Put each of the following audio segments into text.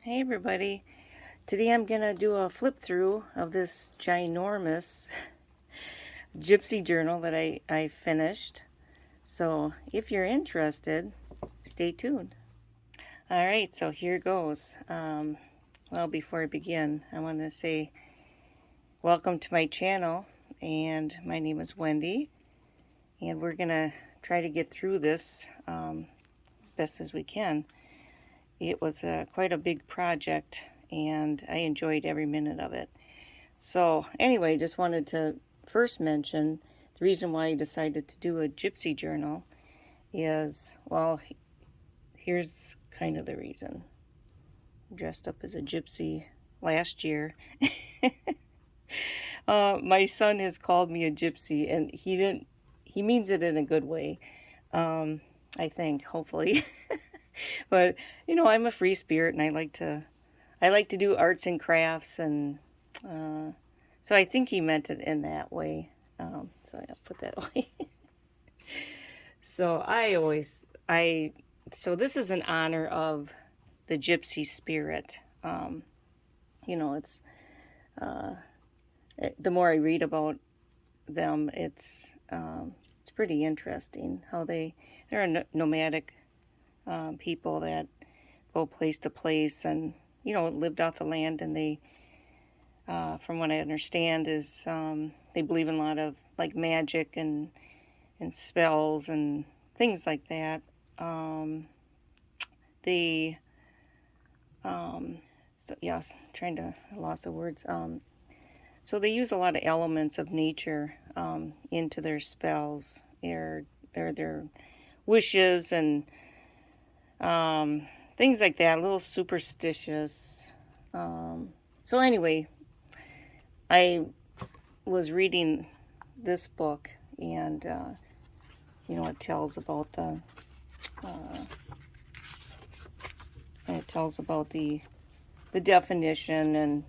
Hey everybody, today I'm gonna do a flip through of this ginormous gypsy journal that I finished. So if you're interested, stay tuned. Alright, so here goes. Well, before I begin, I want to say welcome to my channel, and my name is Wendy, and we're gonna try to get through this as best as we can. It was quite a big project, and I enjoyed every minute of it. So anyway, just wanted to first mention the reason why I decided to do a gypsy journal is, well, here's kind of the reason. I dressed up as a gypsy last year. My son has called me a gypsy, and he means it in a good way, I think, hopefully. But I'm a free spirit, and I like to do arts and crafts, and so I think he meant it in that way. So I'll put that away. So so this is in honor of the gypsy spirit. It's the more I read about them, it's pretty interesting how they're nomadic people that go place to place and lived off the land, and they from what I understand is they believe in a lot of like magic and spells and things like that. They so yeah, I lost the words. So they use a lot of elements of nature into their spells or their wishes and things like that, a little superstitious. So anyway, I was reading this book, and it tells about the definition, and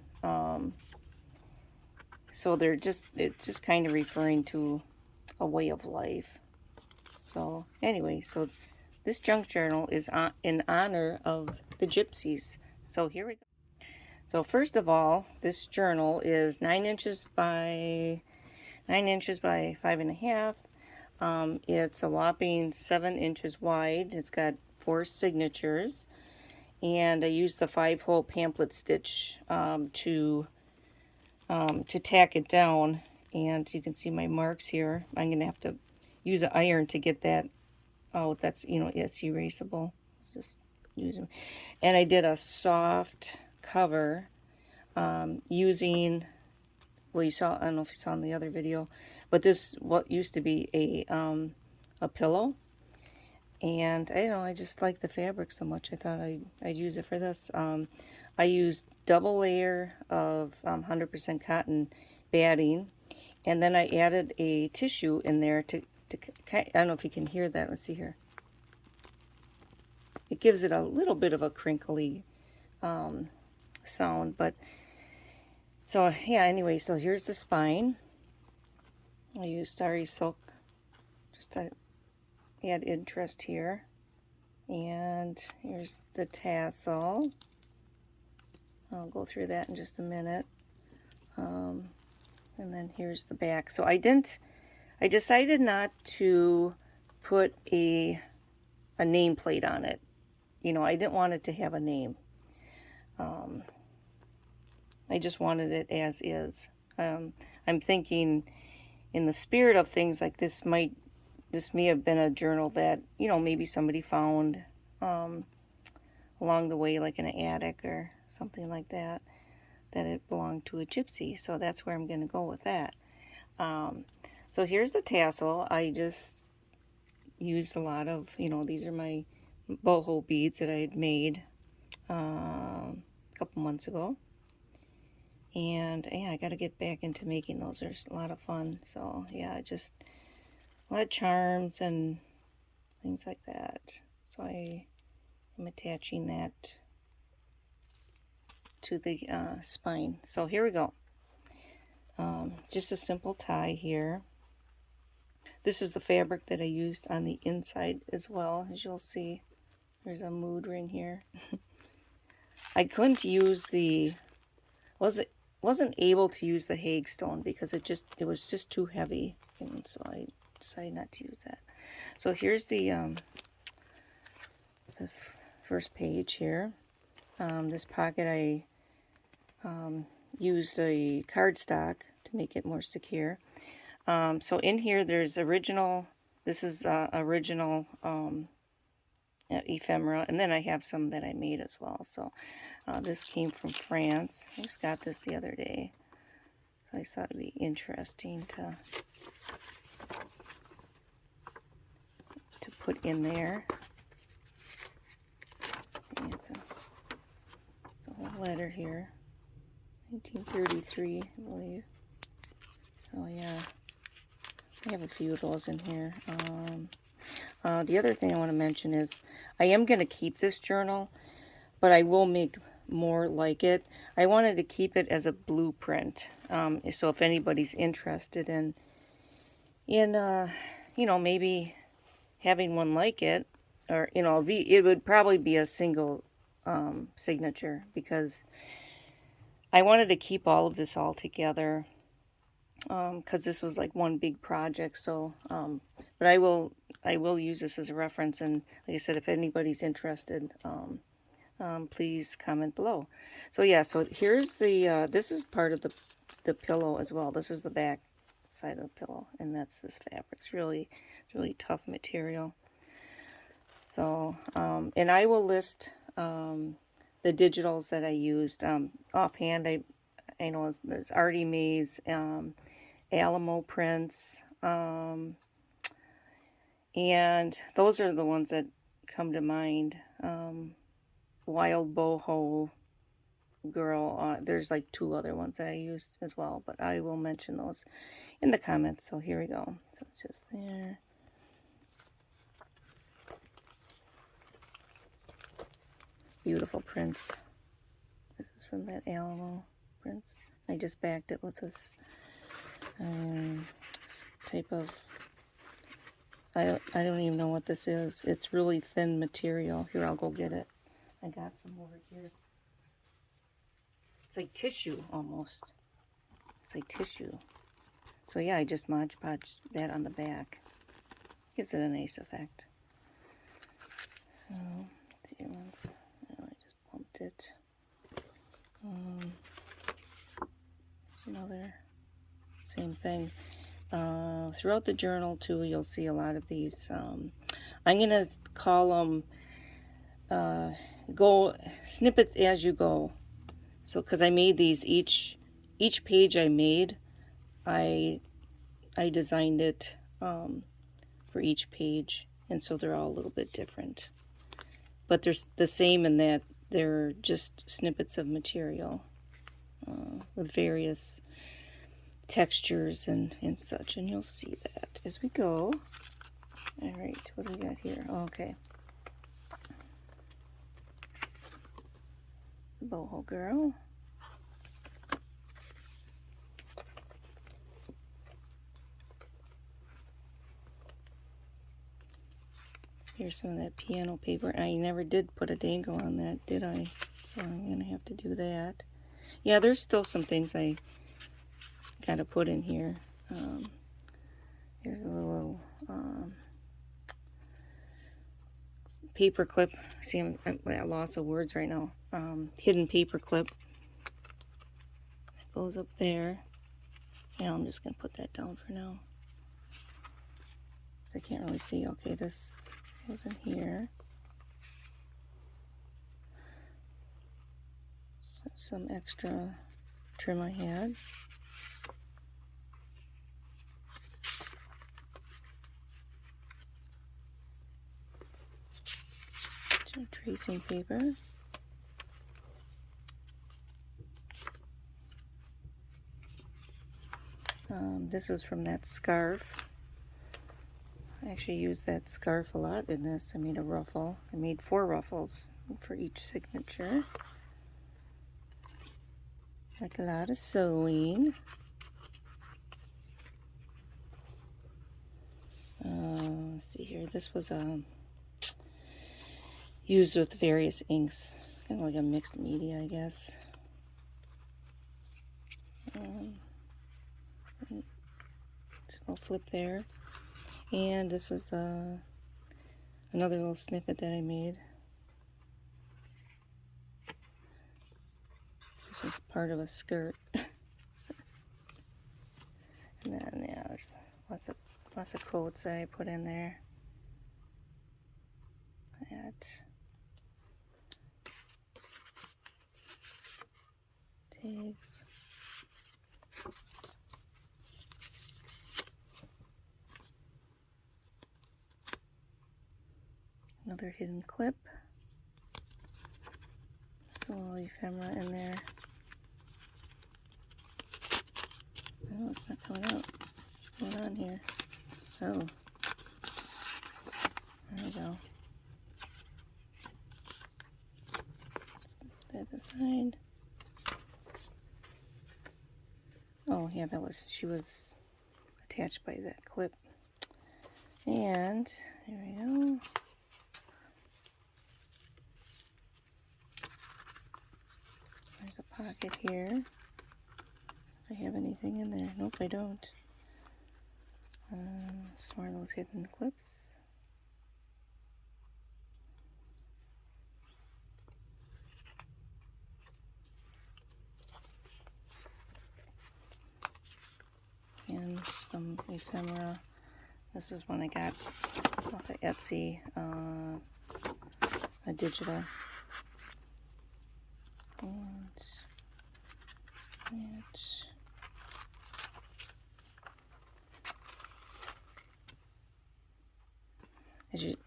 so it's just kind of referring to a way of life. So anyway, so this junk journal is in honor of the gypsies. So here we go. So first of all, this journal is 9 inches by 5.5. It's a whopping 7 inches wide. It's got 4 signatures, and I used the 5-hole pamphlet stitch to tack it down. And you can see my marks here. I'm gonna have to use an iron to get that out. That's it's erasable. Just use them. And I did a soft cover using, well, you saw, I don't know if you saw in the other video, but this what used to be a pillow, and I just like the fabric so much I thought I'd use it for this. I used double layer of 100% cotton batting, and then I added a tissue in there to I don't know if you can hear that. Let's see here. It gives it a little bit of a crinkly sound, but so yeah, anyway, so here's the spine. I use sari silk just to add interest here. And here's the tassel. I'll go through that in just a minute. And then here's the back. So I decided not to put a nameplate on it. I didn't want it to have a name. I just wanted it as is. I'm thinking in the spirit of things like this may have been a journal that, maybe somebody found along the way, like in an attic or something like that it belonged to a gypsy. So that's where I'm going to go with that. So here's the tassel. I just used a lot of, these are my boho beads that I had made a couple months ago. And yeah, I got to get back into making those. There's a lot of fun. So yeah, just a lot of charms and things like that. So I am attaching that to the spine. So here we go. Just a simple tie here. This is the fabric that I used on the inside as well. As you'll see, there's a mood ring here. I couldn't use the, wasn't able to use the hagstone because it was just too heavy, and so I decided not to use that. So here's the first page here. This pocket I used a cardstock to make it more secure. So in here there's original, this is original ephemera, and then I have some that I made as well. So this came from France. I just got this the other day, so I thought it'd be interesting to put in there. And it's a whole letter here, 1933, I believe. So yeah, I have a few of those in here. The other thing I want to mention is I am going to keep this journal, but I will make more like it. I wanted to keep it as a blueprint, so if anybody's interested in you know, maybe having one like it, or you know, it would probably be a single signature, because I wanted to keep all of this all together, because this was like one big project. So but I will use this as a reference, and like I said, if anybody's interested, please comment below. So yeah, so here's the this is part of the pillow as well. This is the back side of the pillow, and that's this fabric. It's really tough material. So and I will list the digitals that I used offhand. I know there's Artie Mae's Alamo prints, and those are the ones that come to mind. Wild Boho Girl. There's like 2 other ones that I used as well, but I will mention those in the comments. So here we go. So it's just there. Beautiful prints. This is from that Alamo prints. I just backed it with this type of, I don't even know what this is. It's really thin material. Here, I'll go get it. I got some over here. It's like tissue almost. It's like tissue. So yeah, I just Mod Podged that on the back. Gives it a nice effect. So here once. Oh, I just bumped it. There's another same thing. Throughout the journal too, you'll see a lot of these. I'm gonna call them go snippets as you go. So because I made these, each page I made, I designed it for each page, and so they're all a little bit different, but they're the same in that they're just snippets of material with various textures and such, and you'll see that as we go. All right, what do we got here? Okay, the boho girl. Here's some of that piano paper. I never did put a dangle on that, did I? So I'm gonna have to do that. Yeah, there's still some things I gotta put in here. Here's a little paper clip. See, I'm at a loss of words right now. Hidden paper clip. It goes up there. Yeah, I'm just gonna put that down for now. I can't really see. Okay, this goes in here. So, some extra trim I had. Some tracing paper. This was from that scarf. I actually used that scarf a lot in this. I made a ruffle. I made 4 ruffles for each signature. Like a lot of sewing. Let's see here. This was used with various inks. Kind of like a mixed media, I guess. Just a little flip there. And this is another little snippet that I made. This is part of a skirt. And then, yeah, there's lots of quotes that I put in there. Tags. Another hidden clip. Just a little ephemera in there. Oh, it's not coming out. What's going on here? Oh. There we go. Put that aside. Oh, yeah, she was attached by that clip. And there we go. There's a pocket here. If I have anything in there. Nope, I don't. Some more of those hidden clips. And some ephemera. This is one I got off of Etsy, a digital. And as you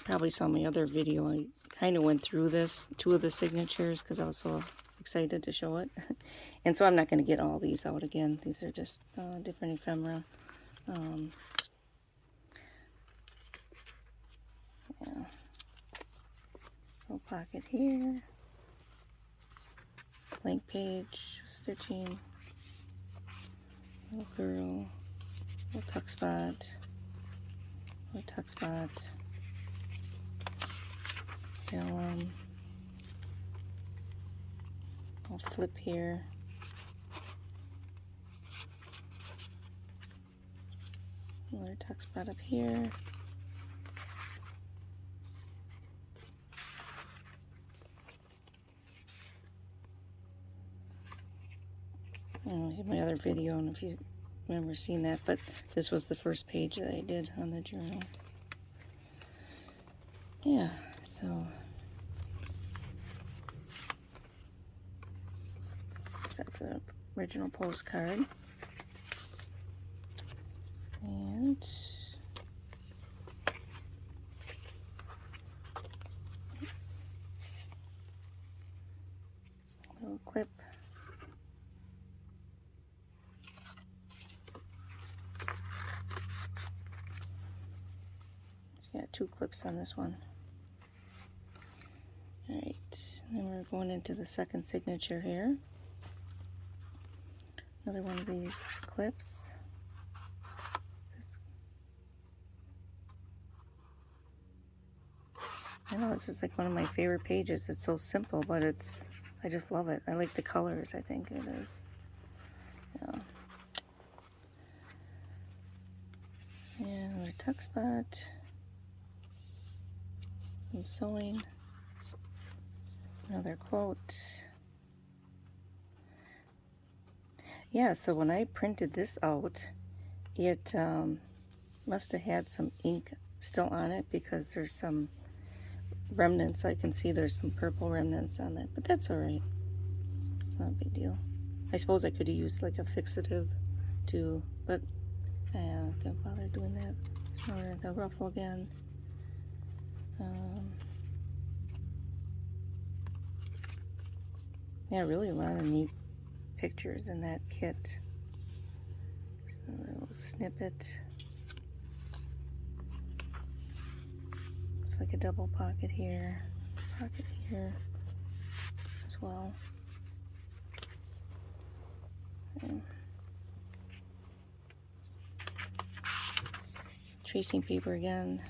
probably saw in my other video, I kind of went through two of the signatures because I was so excited to show it. And so I'm not going to get all these out again. These are just different ephemera. Yeah. Little pocket here. Blank page, stitching. Little girl. Little tuck spot. Little tuck spot. Vellum. I'll flip here. Another tuck spot up here. I don't have my other video, and if you remember seeing that, but this was the first page that I did on the journal. Yeah, so that's an original postcard. And a little clip. It's got two clips on this one. Alright, then we're going into the second signature here. Another one of these clips. I know this is like one of my favorite pages. It's so simple, but I just love it. I like the colors, I think it is. Yeah. And another tuck spot. Some sewing. Another quote. Yeah, so when I printed this out, it must have had some ink still on it because there's some remnants. I can see there's some purple remnants on that, but that's all right. It's not a big deal. I suppose I could have used like a fixative too, but I can't bother doing that. So the ruffle again. Yeah, really a lot of neat pictures in that kit. Just a little snippet. It's like a double pocket here as well. And tracing paper again.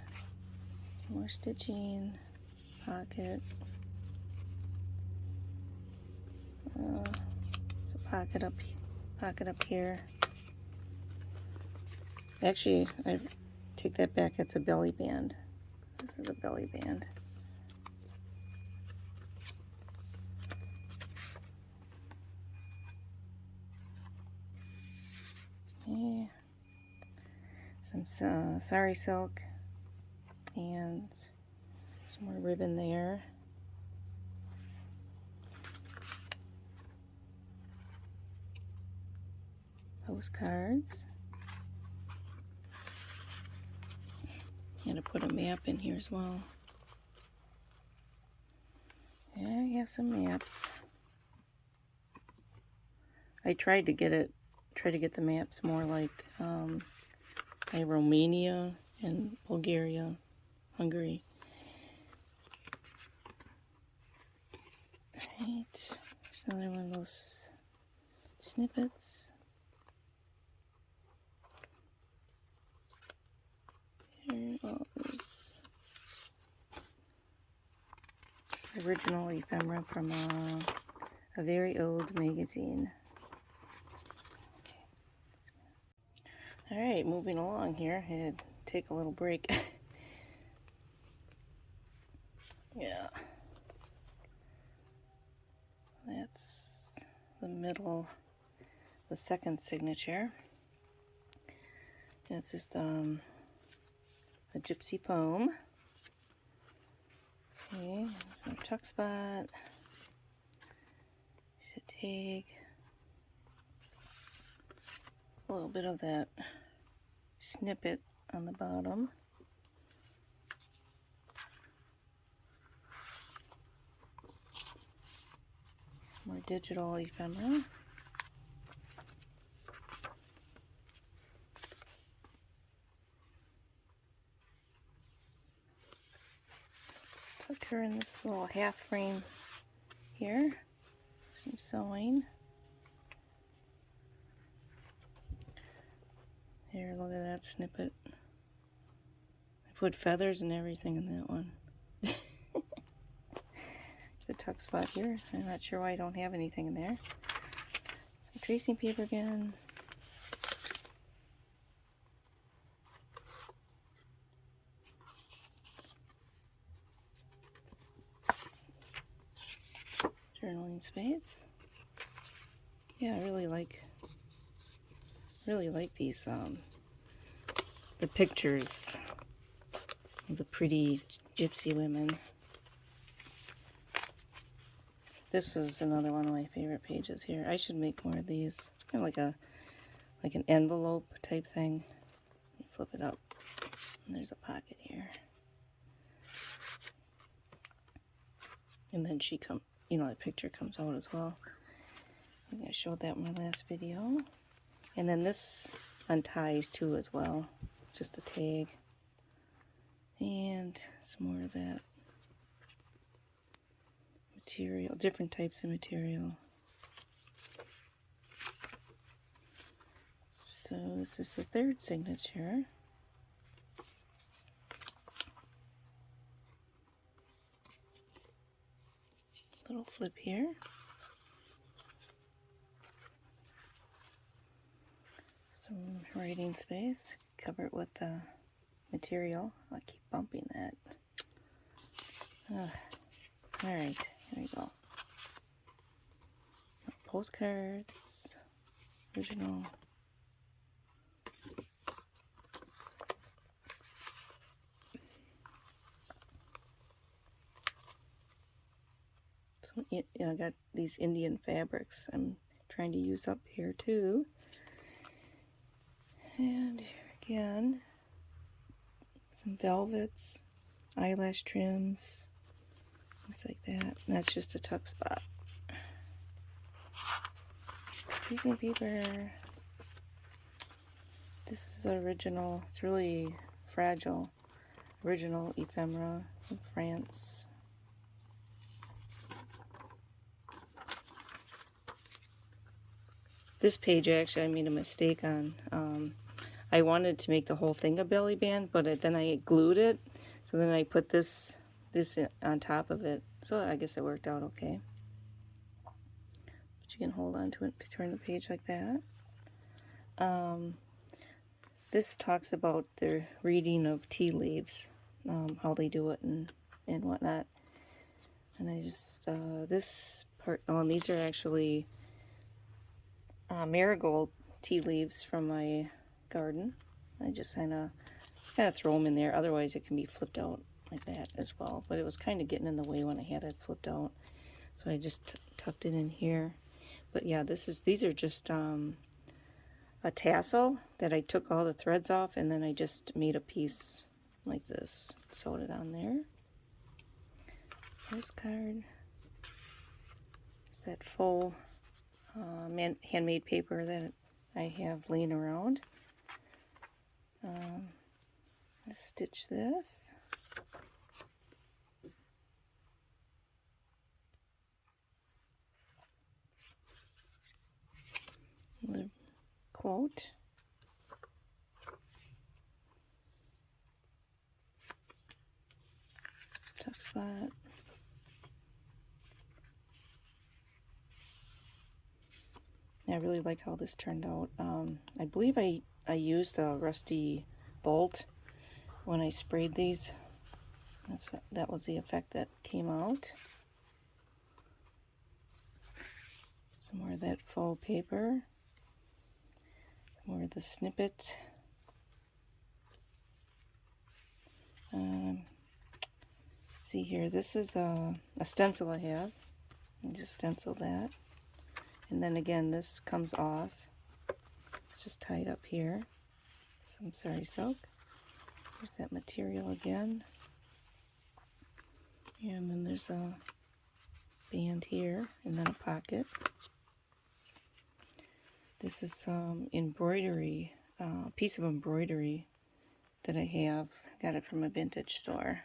Some more stitching, pocket. pocket up here. Actually, I take that back. It's a belly band. This is a belly band. Okay. Some sari silk and some more ribbon there. Postcards. And to put a map in here as well. Yeah, you have some maps. I tried to get the maps more like Romania and Bulgaria, Hungary. Right, there's another one of those snippets. Here, oh, this is original ephemera from a very old magazine. Okay. All right, moving along here. I had to take a little break. Yeah. That's the middle, the second signature. And it's just a gypsy foam. Okay, some tuck spot. Should take a little bit of that snippet on the bottom. More digital ephemera. Tuck her in this little half frame here. Some sewing. Here, look at that snippet. I put feathers and everything in that one. The tuck spot here. I'm not sure why I don't have anything in there. Some tracing paper again. Journaling space. Yeah, I really like these the pictures of the pretty gypsy women. This is another one of my favorite pages here. I should make more of these. It's kind of like an envelope type thing. You flip it up, and there's a pocket here. And then the picture comes out as well. I think I showed that in my last video. And then this unties too as well. It's just a tag. And some more of that material, different types of material. So this is the third signature. Little flip here. Some writing space. Cover it with the material. I'll keep bumping that. Alright, here we go. Postcards. Original. So, I got these Indian fabrics I'm trying to use up here too. And here again, some velvets, eyelash trims, things like that. And that's just a tuck spot. Tracing paper. This is original. It's really fragile. Original ephemera from France. This page, actually, I made a mistake on. I wanted to make the whole thing a belly band, but then I glued it. So then I put this on top of it. So I guess it worked out okay. But you can hold on to it, turn the page like that. This talks about the reading of tea leaves, how they do it and whatnot. And I just, this part, oh, and these are actually marigold tea leaves from my garden. I just kind of throw them in there. Otherwise it can be flipped out like that as well. But it was kind of getting in the way when I had it flipped out. So I just tucked it in here. But yeah, these are just a tassel that I took all the threads off, and then I just made a piece like this, sewed it on there. Postcard. It's that full handmade paper that I have laying around. Let's stitch this. Another quote. Tuck spot. I really like how this turned out. I believe I used a rusty bolt when I sprayed these. That was the effect that came out. Some more of that faux paper. Some more of the snippet. See here, this is a stencil I have. I just stencil that. And then again, this comes off. It's just tied up here. Some sari silk. There's that material again. And then there's a band here, and then a pocket. This is some embroidery, piece of embroidery that I have. Got it from a vintage store.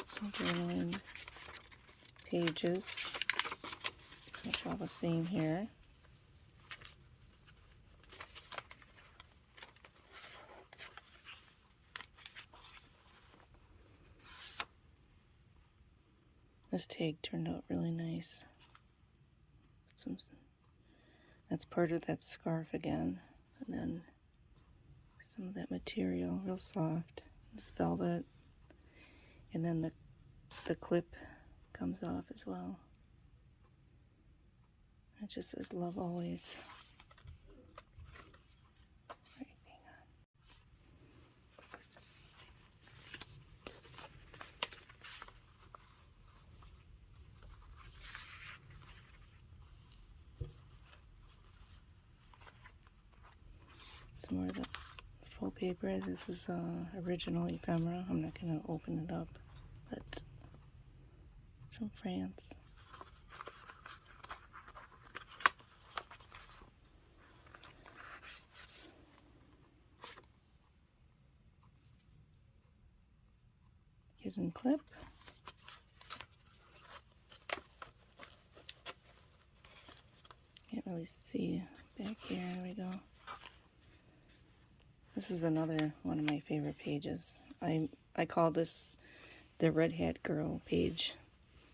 Some journaling pages, which are all the same here. This tag turned out really nice. That's part of that scarf again, and then some of that material, real soft. This velvet, and then the clip comes off as well. It just says "Love Always." Right, hang on. Some more of the faux paper. This is original ephemera. I'm not going to open it up, but it's from France. Hidden clip. Can't really see back here. There we go. This is another one of my favorite pages. I call this the Red Hat Girl page.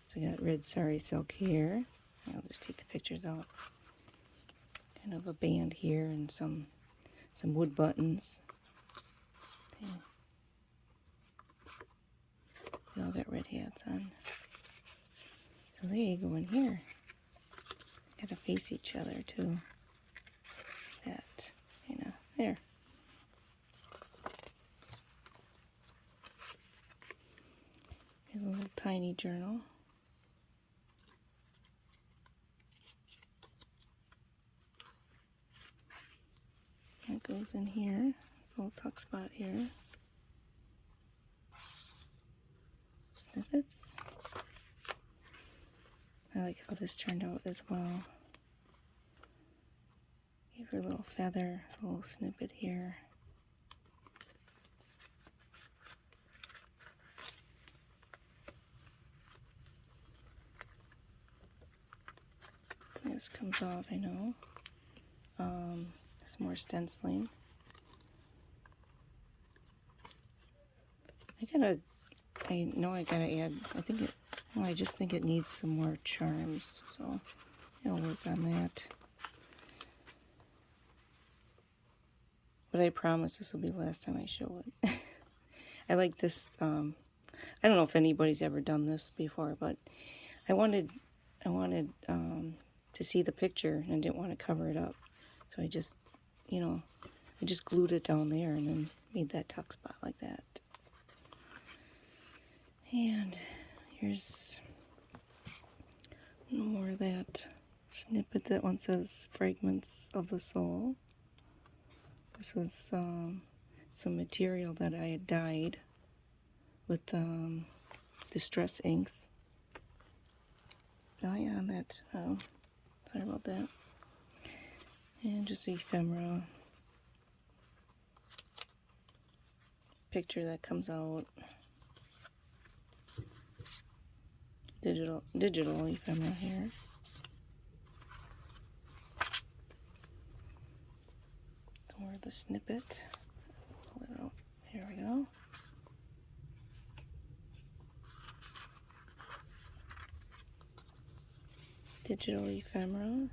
So I got red sari silk here. I'll just take the pictures out. Kind of a band here and some wood buttons. Okay. They all got red hats on. So they go in here. Gotta face each other too. That, there. Here's a little tiny journal. That goes in here. This little tuck spot here. Snippets. I like how this turned out as well. Gave her a little feather, a little snippet here. This comes off, I know. Some more stenciling. I know I gotta add, I just think it needs some more charms, so I'll work on that. But I promise this will be the last time I show it. I like this, I don't know if anybody's ever done this before, but I wanted to see the picture and didn't want to cover it up. So I just, I just glued it down there and then made that tuck spot like that. And here's more of that snippet. That one says fragments of the soul. This was some material that I had dyed with distress inks. Oh yeah, that, sorry about that. And just ephemera. Picture that comes out. Digital ephemera here. More of the snippet. Pull it out. Here we go. Digital ephemera.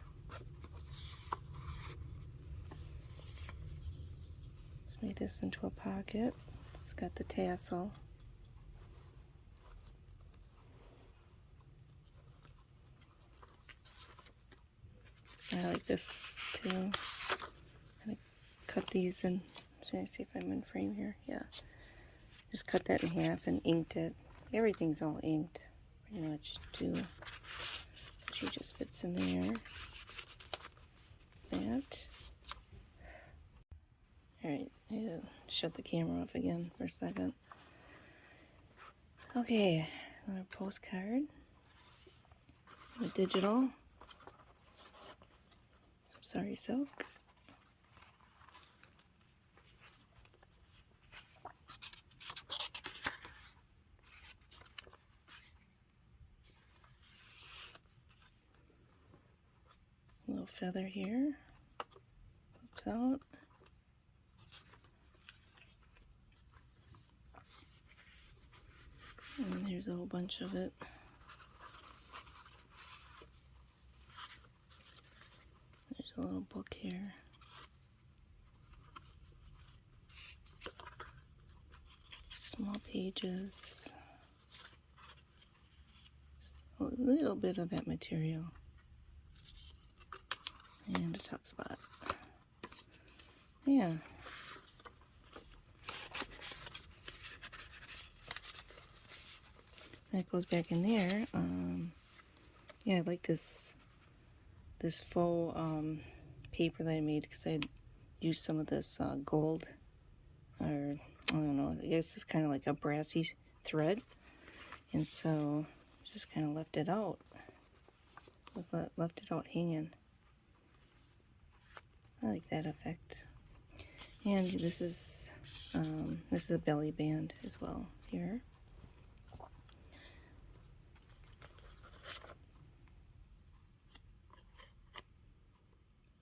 Let's make this into a pocket. It's got the tassel. I like this too. I'm gonna cut these in. Should I see if I'm in frame here? Yeah. Just cut that in half and inked it. Everything's all inked, pretty much too. She just fits in there. That. Alright, I need to shut the camera off again for a second. Okay, another postcard. A digital. Some sari silk. A little feather here. Pops out. And there's a whole bunch of it. There's a little book here. Small pages. A little bit of that material. And a tuck spot. Yeah. That goes back in there. Yeah, I like this faux paper that I made because I used some of this gold, or I don't know, I guess it's kind of like a brassy thread, and so just kind of left it out, left it out hanging. I like that effect. And this is a belly band as well here.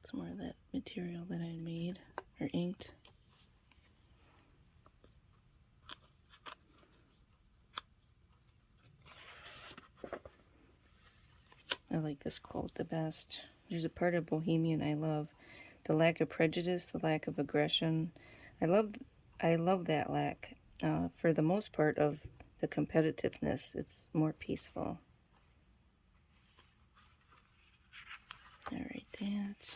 Some more of that material that I made or inked. I like this quote the best. There's a part of Bohemian I love. The lack of prejudice, the lack of aggression. I love that lack. For the most part of the competitiveness, it's more peaceful. All right, that.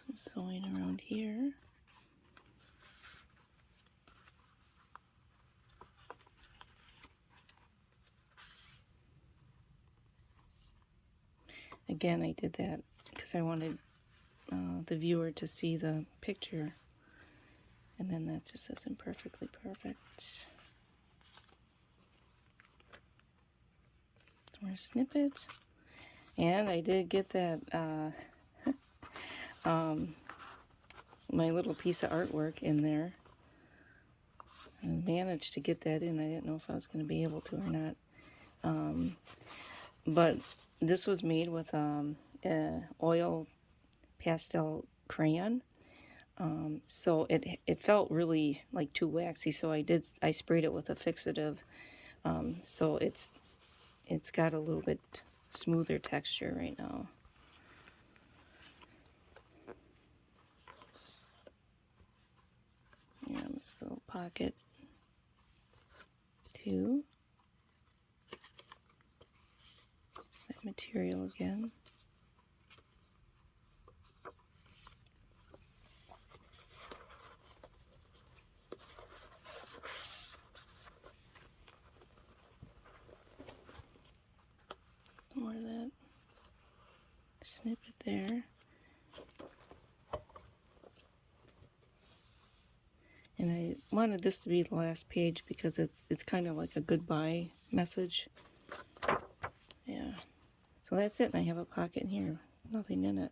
Some sewing around here. Again, I did that because I wanted the viewer to see the picture, and then that just isn't perfectly perfect. More snippet, and I did get that my little piece of artwork in there. I managed to get that in. I didn't know if I was going to be able to or not. But this was made with oil pastel crayon. So it felt really like too waxy. So I sprayed it with a fixative. So it's got a little bit smoother texture right now. Yeah, this little pocket too. That material again. More of that snippet there. And I wanted this to be the last page because it's kind of like a goodbye message. Yeah. So that's it. And I have a pocket in here. Nothing in it.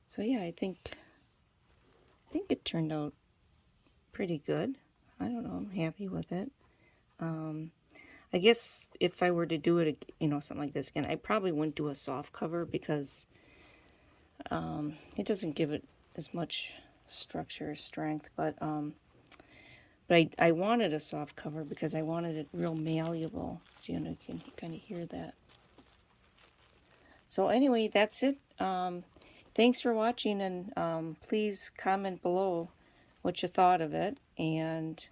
So yeah, I think it turned out pretty good. I don't know. I'm happy with it. I guess if I were to do it, something like this again, I probably wouldn't do a soft cover because it doesn't give it as much structure or strength. But I wanted a soft cover because I wanted it real malleable. So you can kind of hear that. So anyway, that's it. Thanks for watching, and please comment below what you thought of it, and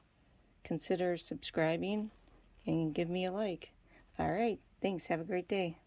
consider subscribing and give me a like. All right, thanks. Have a great day.